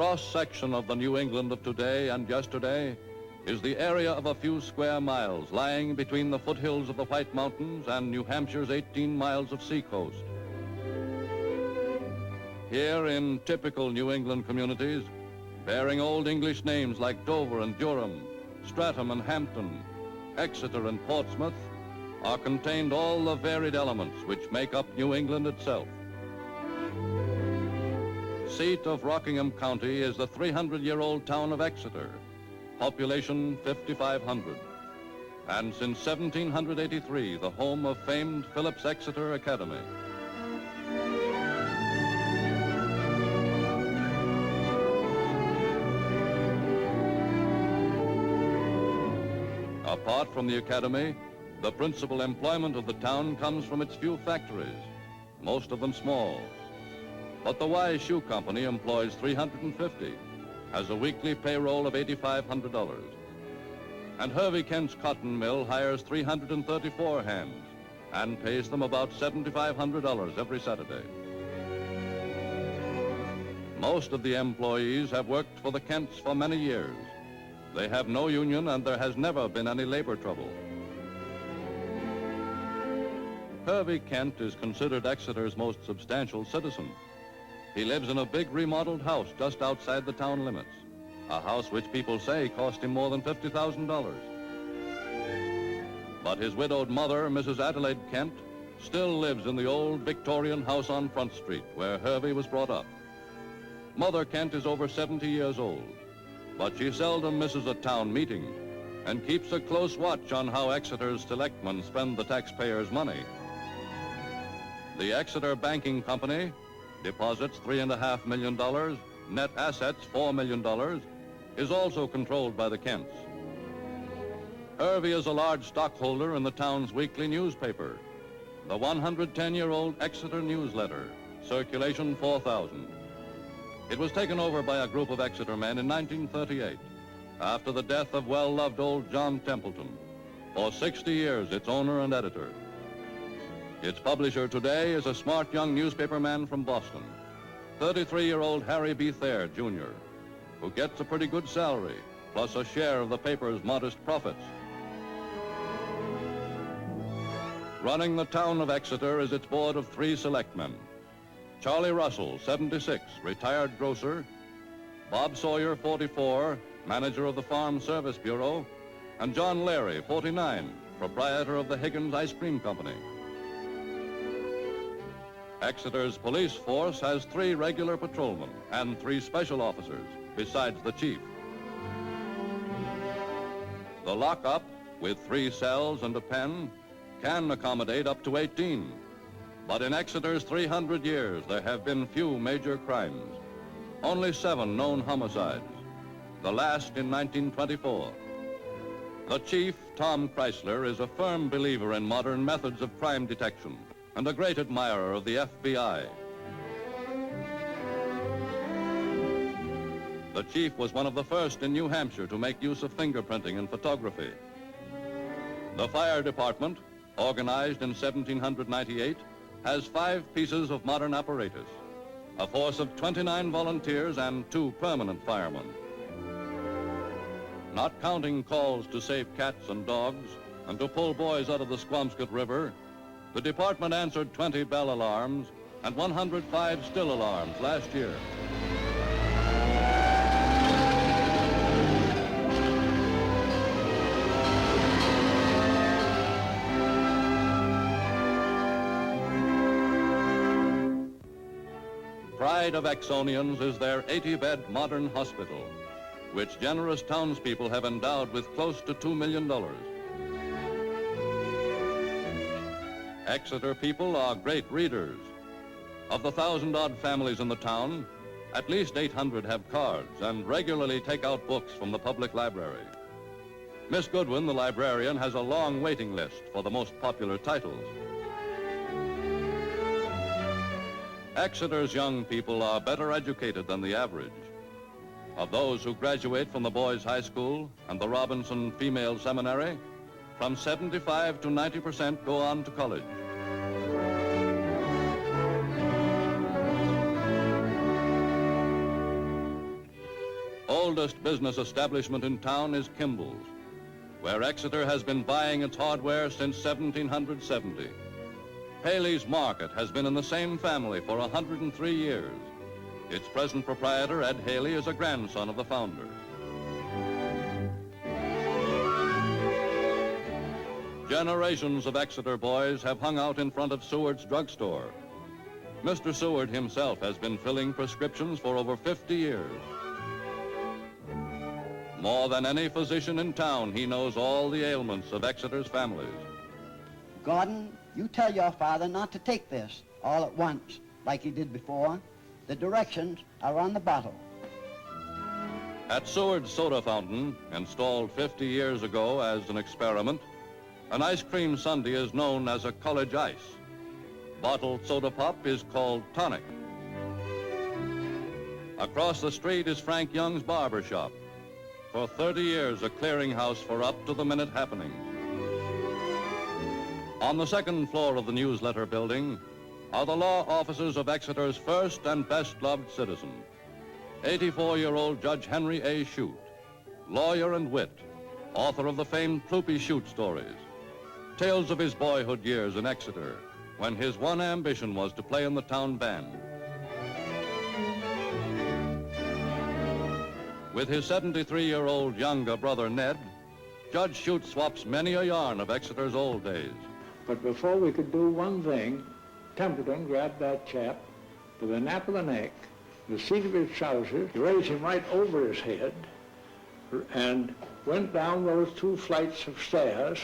cross-section of the New England of today and yesterday is the area of a few square miles lying between the foothills of the White Mountains and New Hampshire's 18 miles of seacoast. Here in typical New England communities, bearing Old English names like Dover and Durham, Stratham and Hampton, Exeter and Portsmouth, are contained all the varied elements which make up New England itself. Seat of Rockingham County is the 300-year-old town of Exeter, population 5,500, and since 1783, the home of famed Phillips Exeter Academy. Apart from the academy, the principal employment of the town comes from its few factories, most of them small. But the Wise Shoe Company employs 350, has a weekly payroll of $8,500. And Hervey Kent's cotton mill hires 334 hands and pays them about $7,500 every Saturday. Most of the employees have worked for the Kents for many years. They have no union and there has never been any labor trouble. Hervey Kent is considered Exeter's most substantial citizen. He lives in a big remodeled house just outside the town limits, a house which people say cost him more than $50,000. But his widowed mother, Mrs. Adelaide Kent, still lives in the old Victorian house on Front Street where Hervey was brought up. Mother Kent is over 70 years old, but she seldom misses a town meeting and keeps a close watch on how Exeter's selectmen spend the taxpayers' money. The Exeter Banking Company, deposits $3.5 million, net assets $4 million, is also controlled by the Kents. Hervey is a large stockholder in the town's weekly newspaper, the 110-year-old Exeter Newsletter, circulation 4,000. It was taken over by a group of Exeter men in 1938, after the death of well-loved old John Templeton, for 60 years its owner and editor. Its publisher today is a smart young newspaperman from Boston, 33-year-old Harry B. Thayer, Jr., who gets a pretty good salary, plus a share of the paper's modest profits. Running the town of Exeter is its board of 3 selectmen: Charlie Russell, 76, retired grocer; Bob Sawyer, 44, manager of the Farm Service Bureau; and John Larry, 49, proprietor of the Higgins Ice Cream Company. Exeter's police force has 3 regular patrolmen and 3 special officers, besides the chief. The lockup, with 3 cells and a pen, can accommodate up to 18. But in Exeter's 300 years, there have been few major crimes. Only 7 known homicides, the last in 1924. The chief, Tom Chrysler, is a firm believer in modern methods of crime detection and a great admirer of the FBI. The chief was one of the first in New Hampshire to make use of fingerprinting in photography. The fire department, organized in 1798, has 5 pieces of modern apparatus, a force of 29 volunteers and 2 permanent firemen. Not counting calls to save cats and dogs and to pull boys out of the Squamscott River, the department answered 20 bell alarms and 105 still alarms last year. Pride of Exonians is their 80-bed modern hospital, which generous townspeople have endowed with close to $2 million. Exeter people are great readers. Of the 1,000-odd families in the town, at least 800 have cards and regularly take out books from the public library. Miss Goodwin, the librarian, has a long waiting list for the most popular titles. Exeter's young people are better educated than the average. Of those who graduate from the Boys' High School and the Robinson Female Seminary, from 75 to 90% go on to college. oldest business establishment in town is Kimball's, where Exeter has been buying its hardware since 1770. Haley's Market has been in the same family for 103 years. Its present proprietor, Ed Haley, is a grandson of the founder. Generations of Exeter boys have hung out in front of Seward's drugstore. Mr. Seward himself has been filling prescriptions for over 50 years. More than any physician in town, he knows all the ailments of Exeter's families. Gordon, you tell your father not to take this all at once, like he did before. The directions are on the bottle. At Seward's soda fountain, installed 50 years ago as an experiment, an ice cream sundae is known as a college ice. Bottled soda pop is called tonic. Across the street is Frank Young's barber shop. For 30 years, a clearinghouse for up-to-the-minute happenings. On the second floor of the newsletter building are the law offices of Exeter's first and best-loved citizen, 84-year-old Judge Henry A. Shute, lawyer and wit, author of the famed Ploopy Shute stories, tales of his boyhood years in Exeter, when his one ambition was to play in the town band. With his 73-year-old younger brother, Ned, Judge Shute swaps many a yarn of Exeter's old days. But before we could do one thing, Templeton grabbed that chap by the nape of the neck, the seat of his trousers, raised him right over his head, and went down those 2 flights of stairs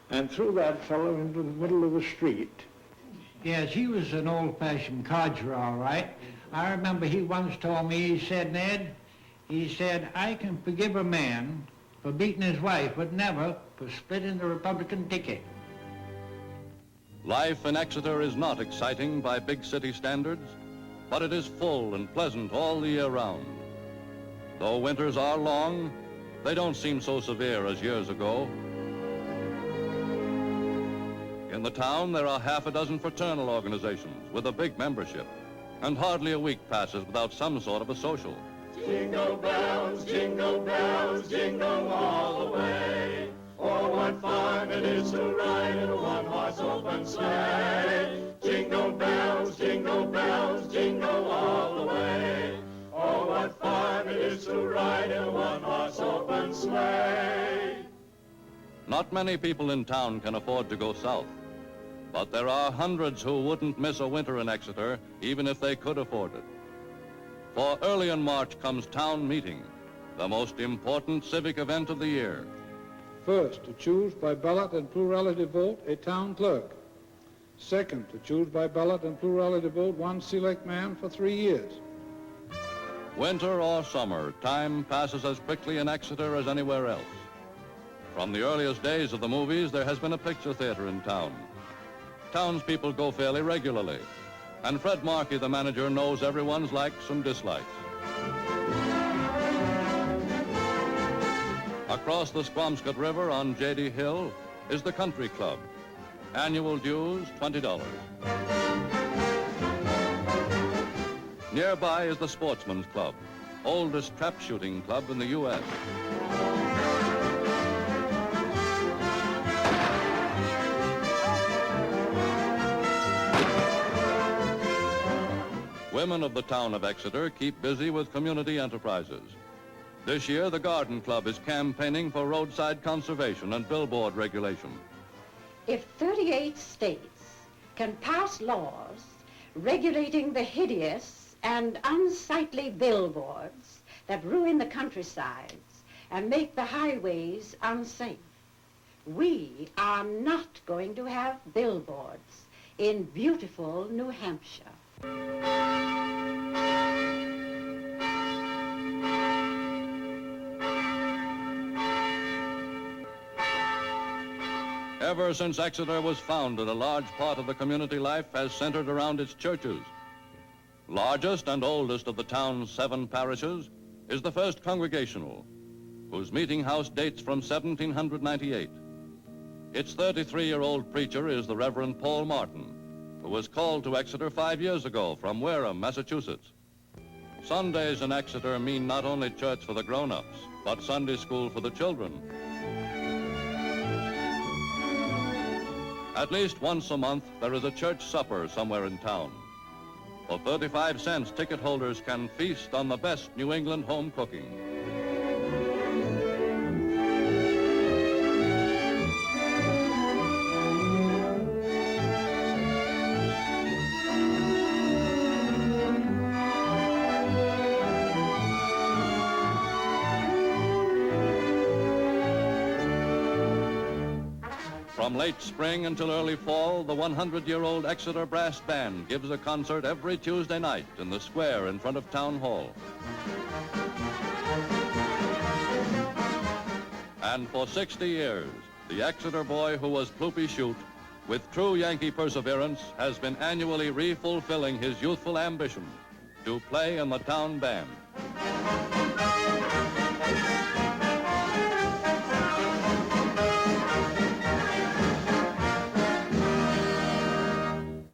and threw that fellow into the middle of the street. Yes, he was an old-fashioned codger, all right. I remember he once told me, he said, Ned, he said, I can forgive a man for beating his wife, but never for splitting the Republican ticket. Life in Exeter is not exciting by big city standards, but it is full and pleasant all the year round. Though winters are long, they don't seem so severe as years ago. In the town, there are half a dozen fraternal organizations with a big membership, and hardly a week passes without some sort of a social. Jingle bells, jingle all the way. Oh, what fun it is to ride in a one-horse open sleigh. Jingle bells, jingle all the way. Oh, what fun it is to ride in a one-horse open sleigh. Not many people in town can afford to go south, but there are hundreds who wouldn't miss a winter in Exeter, even if they could afford it. For early in March comes town meeting, the most important civic event of the year. First, to choose by ballot and plurality vote a town clerk. Second, to choose by ballot and plurality vote one select man for 3 years. Winter or summer, time passes as quickly in Exeter as anywhere else. From the earliest days of the movies, there has been a picture theater in town. Townspeople go fairly regularly, and Fred Markey, the manager, knows everyone's likes and dislikes. Across the Squamscott River on J.D. Hill is the Country Club. Annual dues, $20. Nearby is the Sportsman's Club, oldest trap shooting club in the U.S. Women of the town of Exeter keep busy with community enterprises. This year, the Garden Club is campaigning for roadside conservation and billboard regulation. If 38 states can pass laws regulating the hideous and unsightly billboards that ruin the countrysides and make the highways unsafe, we are not going to have billboards in beautiful New Hampshire. Ever since Exeter was founded, a large part of the community life has centered around its churches. Largest and oldest of the town's 7 parishes is the First Congregational, whose meeting house dates from 1798. Its 33-year-old preacher is the Reverend Paul Martin, who was called to Exeter 5 years ago from Wareham, Massachusetts. Sundays in Exeter mean not only church for the grown-ups, but Sunday school for the children. At least once a month, there is a church supper somewhere in town. For 35 cents, ticket holders can feast on the best New England home cooking. From late spring until early fall, the 100-year-old Exeter Brass Band gives a concert every Tuesday night in the square in front of Town Hall. And for 60 years, the Exeter boy who was Ploopy Shoot, with true Yankee perseverance, has been annually re-fulfilling his youthful ambition to play in the town band.